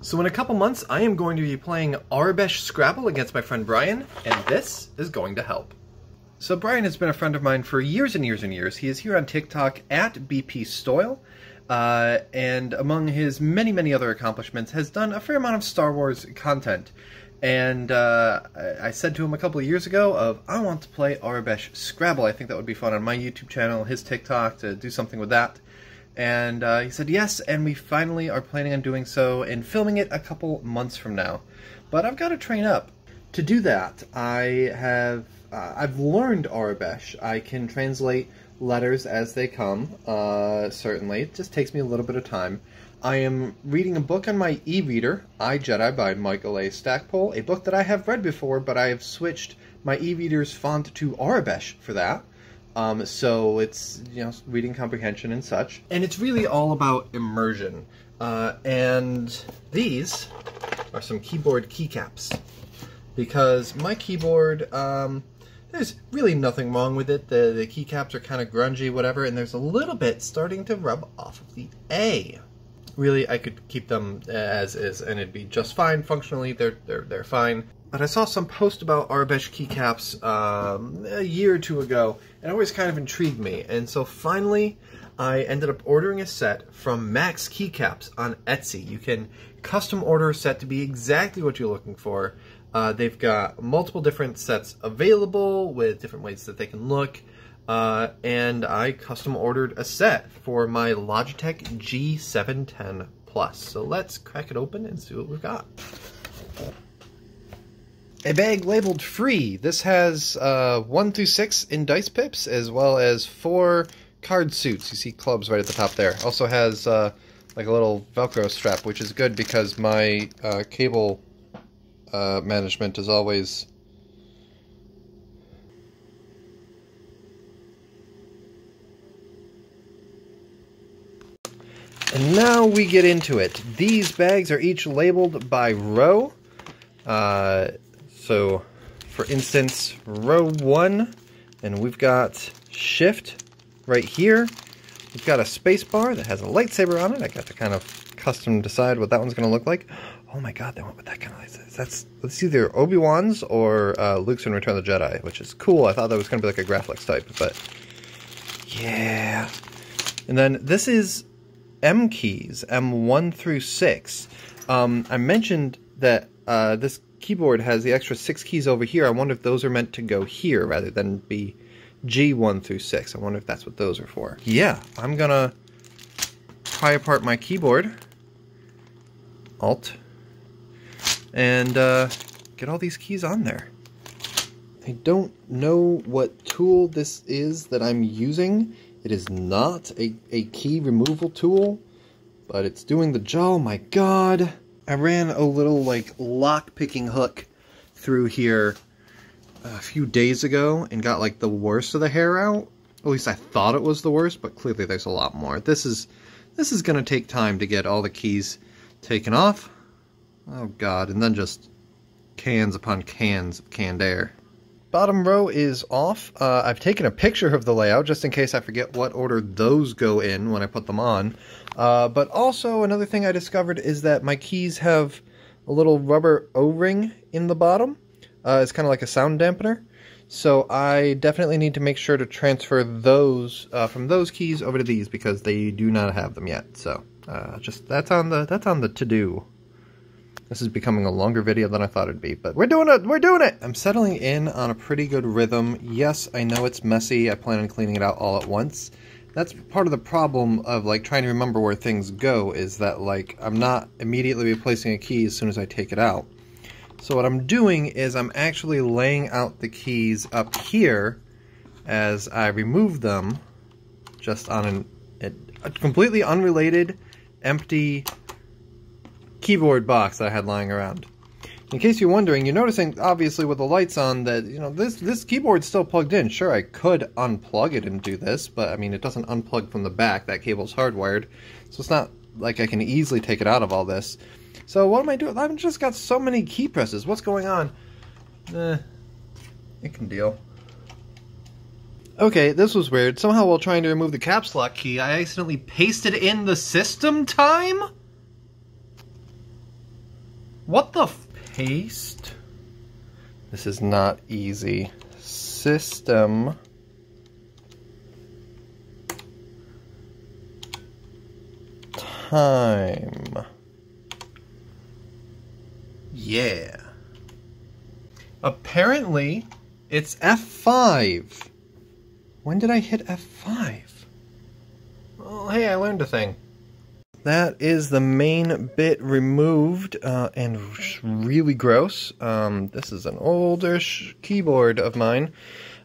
So in a couple months, I am going to be playing Aurebesh Scrabble against my friend Bryan, and this is going to help. So Bryan has been a friend of mine for years and years and years. He is here on TikTok at BP Stoyle, and among his many, many other accomplishments, has done a fair amount of Star Wars content. And I said to him a couple of years ago I want to play Aurebesh Scrabble. I think that would be fun on my YouTube channel, his TikTok, to do something with that. And he said yes, and we finally are planning on doing so and filming it a couple months from now. But I've got to train up. To do that, I've learned Aurebesh. I can translate letters as they come, certainly. It just takes me a little bit of time. I am reading a book on my e-reader, I, Jedi by Michael A. Stackpole, a book that I have read before, but I have switched my e-reader's font to Aurebesh for that. So it's, you know, reading comprehension and such. And it's really all about immersion. And these are some keyboard keycaps. Because my keyboard, there's really nothing wrong with it. The keycaps are kind of grungy, whatever, and there's a little bit starting to rub off of the A. Really, I could keep them as is, and it'd be just fine. Functionally, they're fine. But I saw some post about Aurebesh keycaps a year or two ago, and it always kind of intrigued me. And so finally, I ended up ordering a set from Max Keycaps on Etsy. You can custom order a set to be exactly what you're looking for. They've got multiple different sets available with different ways that they can look. And I custom ordered a set for my Logitech G710 Plus. So let's crack it open and see what we've got. A bag labeled free. This has 1 through 6 in dice pips, as well as 4 card suits. You see clubs right at the top there. Also has like a little Velcro strap, which is good because my cable management is always... And now we get into it. These bags are each labeled by row. So, for instance, row 1, and we've got shift right here. We've got a space bar that has a lightsaber on it. I got to kind of custom decide what that one's going to look like. Oh my god, they went with that kind of lightsaber. That's either Obi-Wan's or Luke's in Return of the Jedi, which is cool. I thought that was going to be like a Graphics type, but yeah. And then this is M keys, M1 through 6. I mentioned that this keyboard has the extra 6 keys over here. I wonder if those are meant to go here rather than be G1 through 6. I wonder if that's what those are for. Yeah, I'm gonna pry apart my keyboard, Alt, and get all these keys on there. I don't know what tool this is that I'm using. It is not a key removal tool, but it's doing the job. Oh my god. I ran a little, like, lock-picking hook through here a few days ago and got, like, the worst of the hair out. At least I thought it was the worst, but clearly there's a lot more. This is going to take time to get all the keys taken off. Oh god, and then just cans upon cans of canned air. Bottom row is off. I've taken a picture of the layout just in case I forget what order those go in when I put them on. But also another thing I discovered is that my keys have a little rubber O-ring in the bottom. It's kind of like a sound dampener. So I definitely need to make sure to transfer those from those keys over to these because they do not have them yet. So just that's on the to-do. This is becoming a longer video than I thought it'd be, but we're doing it! We're doing it! I'm settling in on a pretty good rhythm. Yes, I know it's messy. I plan on cleaning it out all at once. That's part of the problem of, like, trying to remember where things go, is that, like, I'm not immediately replacing a key as soon as I take it out. So what I'm doing is I'm actually laying out the keys up here as I remove them, just on a completely unrelated, empty keyboard box that I had lying around. In case you're wondering, you're noticing, obviously, with the lights on that, you know, this keyboard's still plugged in. Sure, I could unplug it and do this, but, I mean, it doesn't unplug from the back. That cable's hardwired, so it's not like I can easily take it out of all this. So what am I doing? I've just got so many key presses. What's going on? It can deal. Okay, this was weird. Somehow while trying to remove the caps lock key, I accidentally pasted in the system time? What the paste? This is not easy. System. Time. Yeah. Apparently, it's F5. When did I hit F5? Well, hey, I learned a thing. That is the main bit removed, and really gross. This is an oldish keyboard of mine.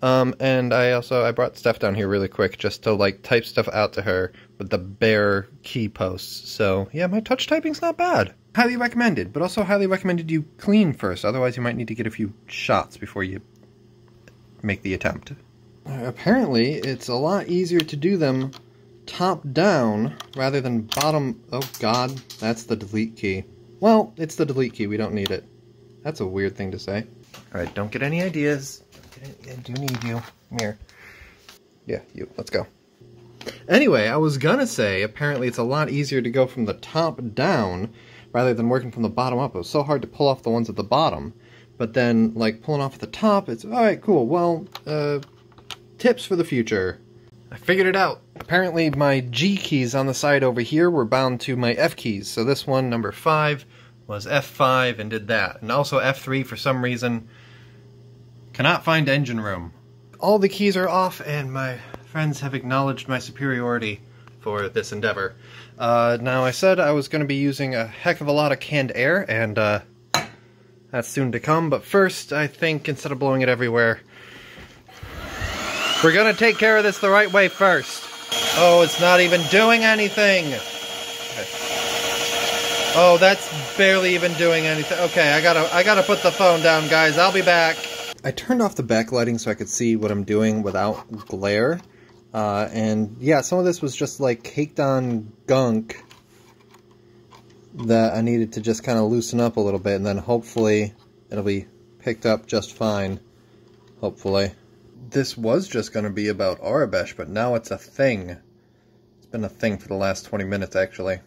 And I brought Steph down here really quick just to like type stuff out to her with the bare key posts. So yeah, my touch typing's not bad. Highly recommended, but also highly recommended you clean first. Otherwise you might need to get a few shots before you make the attempt. Apparently it's a lot easier to do them top down rather than bottom. Oh god, that's the delete key. Well, it's the delete key, we don't need it. That's a weird thing to say. Alright, don't get any ideas. I do need you. Come here. Yeah, you. Let's go. Anyway, I was gonna say, apparently it's a lot easier to go from the top down rather than working from the bottom up. It was so hard to pull off the ones at the bottom. But then, like, pulling off at the top, it's, alright, cool. Well, tips for the future. I figured it out. Apparently my G keys on the side over here were bound to my F keys. So this one, number 5, was F5 and did that. And also F3 for some reason. Cannot find engine room. All the keys are off and my friends have acknowledged my superiority for this endeavor. Now I said I was going to be using a heck of a lot of canned air, and that's soon to come. But first, I think instead of blowing it everywhere, we're going to take care of this the right way first. Oh, it's not even doing anything. Okay. Oh, that's barely even doing anything. Okay, I gotta put the phone down, guys. I'll be back. I turned off the backlighting so I could see what I'm doing without glare. And yeah, some of this was just like caked on gunk that I needed to just kind of loosen up a little bit, and then hopefully it'll be picked up just fine. Hopefully. This was just going to be about Aurebesh, but now it's a thing. It's been a thing for the last 20 minutes, actually.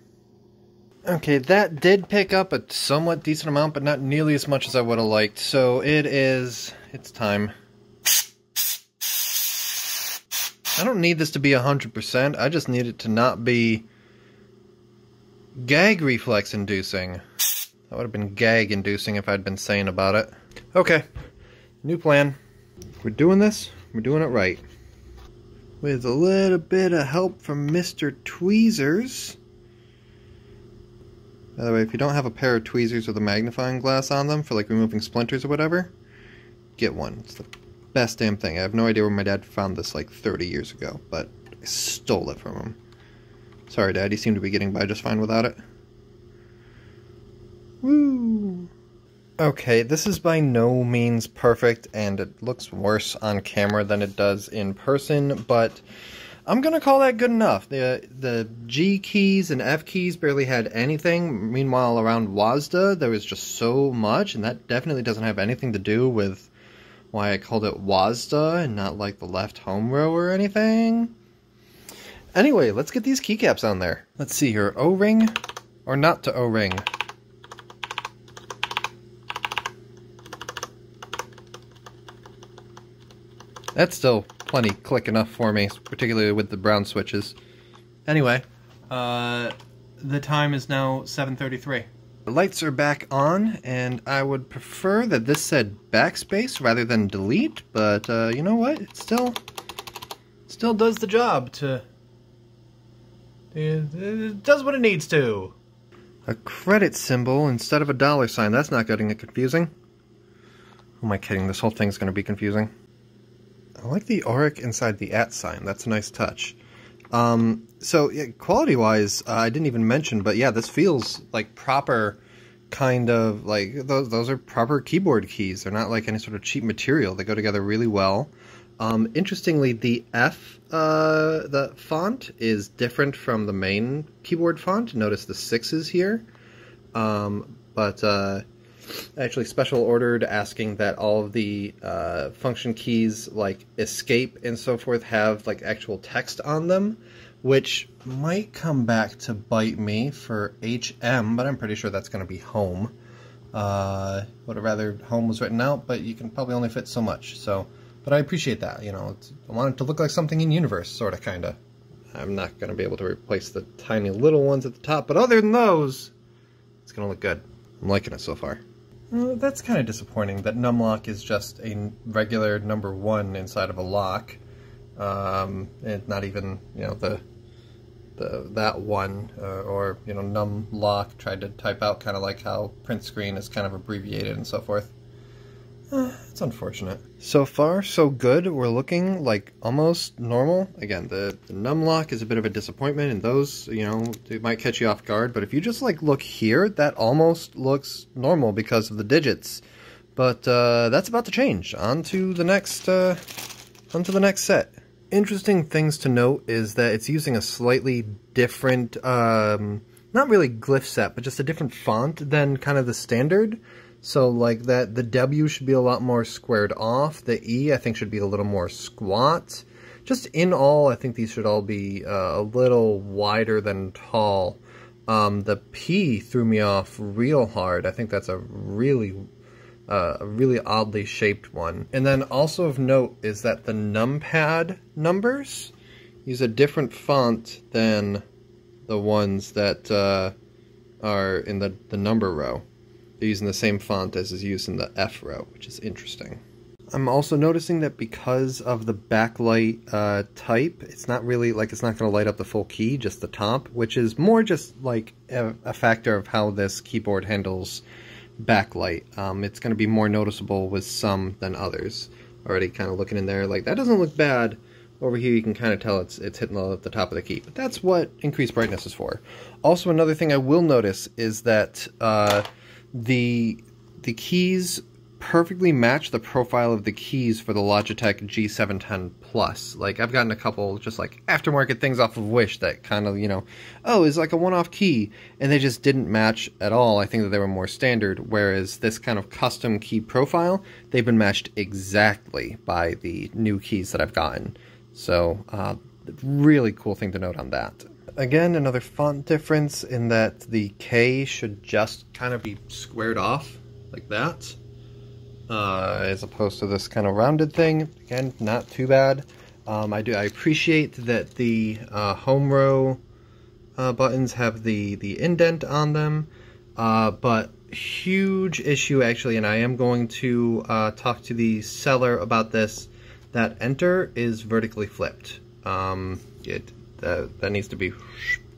Okay, that did pick up a somewhat decent amount, but not nearly as much as I would have liked. So it's time. I don't need this to be 100%, I just need it to not be gag reflex inducing. That would have been gag inducing if I'd been sane about it. Okay, new plan. We're doing this, we're doing it right. With a little bit of help from Mr. Tweezers. By the way, if you don't have a pair of tweezers with a magnifying glass on them for like removing splinters or whatever, get one. It's the best damn thing. I have no idea where my dad found this like 30 years ago, but I stole it from him. Sorry, Dad, you seem to be getting by just fine without it. Woo! Okay, this is by no means perfect, and it looks worse on camera than it does in person, but I'm gonna call that good enough. The G keys and F keys barely had anything. Meanwhile, around WASDA, there was just so much, and that definitely doesn't have anything to do with why I called it WASDA and not like the left home row or anything. Anyway, let's get these keycaps on there. Let's see here, O-ring or not to O-ring? That's still plenty click enough for me, particularly with the brown switches. Anyway, the time is now 7:33. The lights are back on, and I would prefer that this said backspace rather than delete, but you know what? It still does the job it does what it needs to. A credit symbol instead of a $sign. That's not getting it confusing. Who am I kidding? This whole thing's going to be confusing. I like the auric inside the @ sign. That's a nice touch. So yeah, quality-wise, I didn't even mention, but yeah, this feels like proper kind of like those are proper keyboard keys. They're not like any sort of cheap material. They go together really well. Interestingly, the F, the font is different from the main keyboard font. Notice the 6s here. Actually special ordered asking that all of the function keys like escape and so forth have like actual text on them, which might come back to bite me for HM, but I'm pretty sure that's going to be home. Would have rather home was written out, but you can probably only fit so much. So, but I appreciate that. You know, I want it to look like something in universe, sort of, kind of. I'm not going to be able to replace the tiny little ones at the top, but other than those, it's going to look good. I'm liking it so far. That's kind of disappointing that numlock is just a regular number 1 inside of a lock. And not even, you know, that one, or, you know, numlock tried to type out kind of like how print screen is kind of abbreviated and so forth. It's unfortunate. So far, so good. We're looking like almost normal. Again, the numlock is a bit of a disappointment, and those, you know, they might catch you off guard. But if you just like look here, that almost looks normal because of the digits. But that's about to change. On to the next set. Interesting things to note is that it's using a slightly different, not really glyph set, but just a different font than kind of the standard. So like that, the W should be a lot more squared off. The E, I think, should be a little more squat. Just in all, I think these should all be a little wider than tall. The P threw me off real hard. I think that's a really oddly shaped one. And then also of note is that the numpad numbers use a different font than the ones that are in the number row. They're using the same font as is used in the F row, which is interesting. I'm also noticing that because of the backlight type, it's not really, like, it's not going to light up the full key, just the top, which is more just like a factor of how this keyboard handles backlight. It's going to be more noticeable with some than others. Already kind of looking in there, like, that doesn't look bad. Over here you can kind of tell it's hitting the top of the key, but that's what increased brightness is for. Also, another thing I will notice is that the keys perfectly match the profile of the keys for the Logitech G710 Plus. Like, I've gotten a couple just like aftermarket things off of Wish that kind of, you know, oh, it's like a one-off key, and they just didn't match at all. I think that they were more standard, whereas this kind of custom key profile, they've been matched exactly by the new keys that I've gotten. So, really cool thing to note on that. Again, another font difference in that the K should just kind of be squared off like that, as opposed to this kind of rounded thing. Again, not too bad. I appreciate that the home row buttons have the indent on them, but huge issue actually, and I am going to talk to the seller about this, that enter is vertically flipped. That needs to be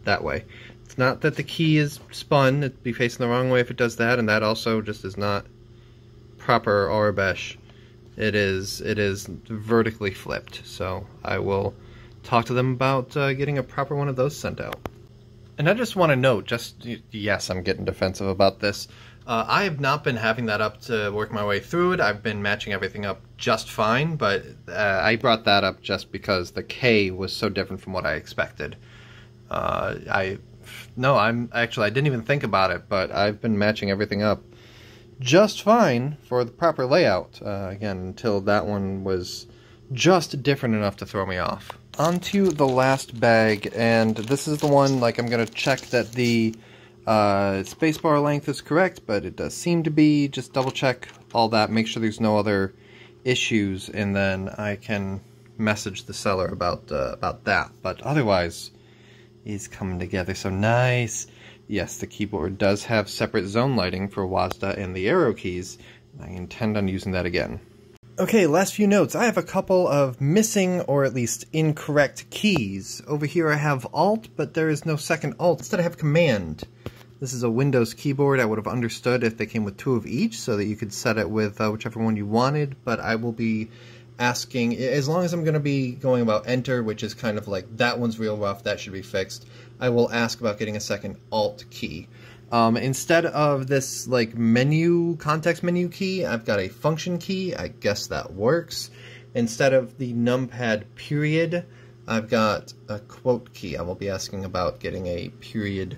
that way. It's not that the key is spun, it'd be facing the wrong way if it does that, and that also just is not proper Aurebesh. It is vertically flipped, so I will talk to them about getting a proper one of those sent out. And I just want to note, yes, I'm getting defensive about this. I have not been having that up to work my way through it. I've been matching everything up just fine, but I brought that up just because the K was so different from what I expected. I didn't even think about it, but I've been matching everything up just fine for the proper layout, again, until that one was just different enough to throw me off. Onto the last bag, and this is the one, like, I'm going to check that the spacebar length is correct, but it does seem to be. Just double check all that, make sure there's no other issues, and then I can message the seller about that. But otherwise, it's coming together so nice. Yes, the keyboard does have separate zone lighting for WASD and the arrow keys, and I intend on using that again. Okay, last few notes. I have a couple of missing, or at least incorrect, keys. Over here I have Alt, but there is no second Alt. Instead I have Command. This is a Windows keyboard. I would have understood if they came with 2 of each, so that you could set it with whichever one you wanted, but I will be asking, as long as I'm going to be going about Enter, which is kind of like, that one's real rough, that should be fixed, I will ask about getting a second Alt key. Instead of this like context menu key, I've got a function key. I guess that works. Instead of the numpad period, I've got a quote key. I will be asking about getting a period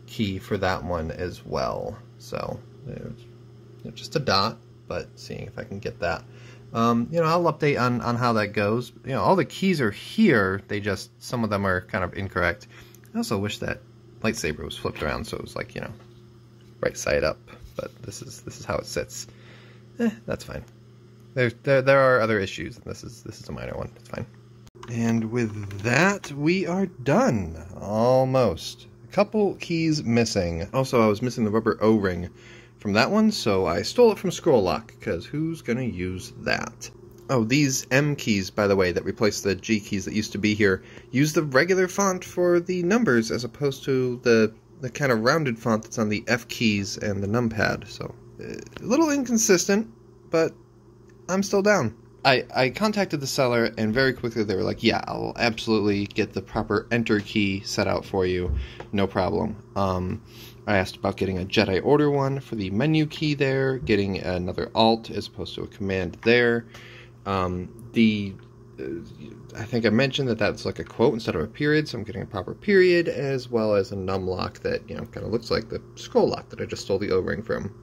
key for that one as well. So just a dot, but seeing if I can get that. I'll update on how that goes. All the keys are here. Some of them are kind of incorrect. I also wish that lightsaber was flipped around so it was like, right side up. but this is how it sits. That's fine. There are other issues, and this is a minor one. It's fine. And with that, we are done. Almost. A couple keys missing. Also, I was missing the rubber O-ring from that one, so I stole it from Scroll Lock, because who's gonna use that? Oh, these M keys, by the way, that replace the G keys that used to be here, use the regular font for the numbers as opposed to the kind of rounded font that's on the F keys and the numpad. So, a little inconsistent, but I'm still down. I contacted the seller, and very quickly they were like, yeah, I'll absolutely get the proper enter key set out for you. No problem. I asked about getting a Jedi Order one for the menu key there, getting another Alt as opposed to a command there. I think I mentioned that that's like a quote instead of a period, so I'm getting a proper period, as well as a num lock that, you know, kind of looks like the Scroll Lock that I just stole the O-ring from.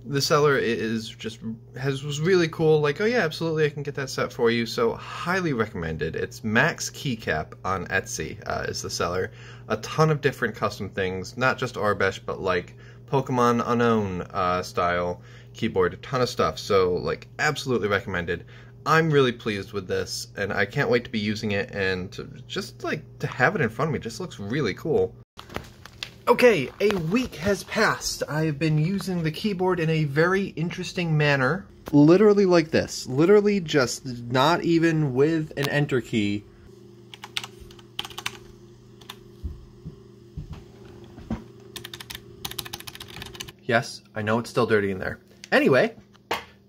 The seller was really cool, like, oh yeah, absolutely, I can get that set for you, so highly recommended. It's Max Keycap on Etsy is the seller. A ton of different custom things, not just Aurebesh, but like Pokemon Unknown style keyboard, a ton of stuff, so like absolutely recommended. I'm really pleased with this, and I can't wait to be using it, and to have it in front of me just looks really cool. Okay, a week has passed. I've been using the keyboard in a very interesting manner. Literally like this. Literally just not even with an enter key. Yes, I know it's still dirty in there. Anyway,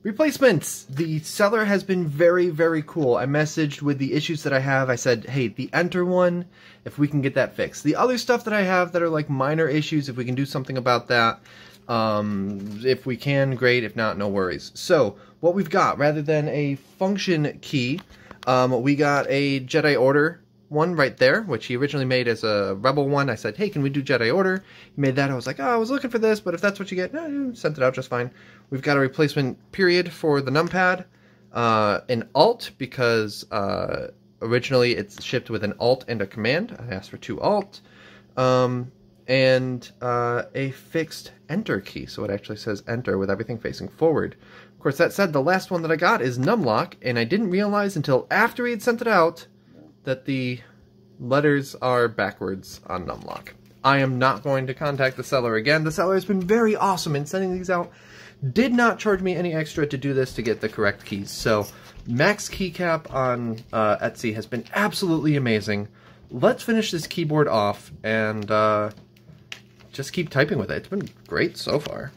replacements. The seller has been very, very cool. I messaged with the issues that I have. I said, hey, the enter one, if we can get that fixed. The other stuff that I have that are like minor issues, if we can do something about that. If we can, great. If not, no worries. So, what we've got, rather than a function key, we got a Jedi Order one right there, which he originally made as a Rebel one. I said, hey, can we do Jedi Order? He made that. I was like, oh, I was looking for this, but if that's what you get, sent it out just fine. We've got a replacement period for the numpad, an Alt, because originally it's shipped with an Alt and a command. I asked for 2 Alt, and a fixed enter key, so it actually says enter with everything facing forward. Of course, that said, the last one that I got is numlock, and I didn't realize until after he had sent it out that the letters are backwards on numlock. I am not going to contact the seller again. The seller has been very awesome in sending these out. Did not charge me any extra to do this to get the correct keys. So, Max Keycap on Etsy has been absolutely amazing. Let's finish this keyboard off and just keep typing with it. It's been great so far.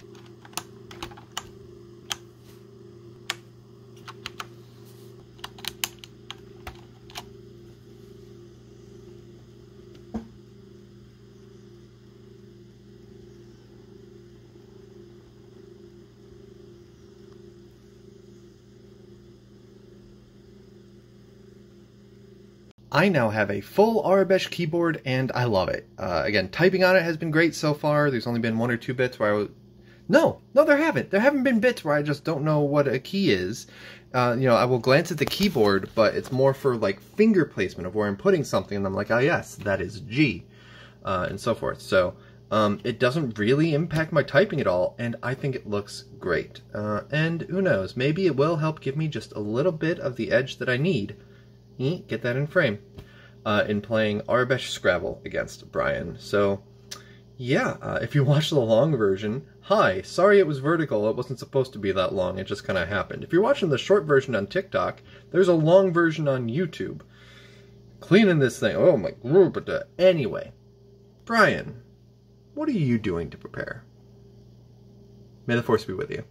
I now have a full Aurebesh keyboard, and I love it. Again, typing on it has been great so far. There's only been 1 or 2 bits where I was... No, there haven't. There haven't been bits where I just don't know what a key is. You know, I will glance at the keyboard, but it's more for, like, finger placement of where I'm putting something, and I'm like, oh, yes, that is G, and so forth. So, it doesn't really impact my typing at all, and I think it looks great. And who knows, maybe it will help give me just a little bit of the edge that I need. Get that in frame, in playing Aurebesh Scrabble against Bryan. So, yeah, if you watch the long version, hi, sorry it was vertical, it wasn't supposed to be that long, it just kind of happened. If you're watching the short version on TikTok, there's a long version on YouTube. Cleaning this thing, oh my god, anyway. Bryan, what are you doing to prepare? May the Force be with you.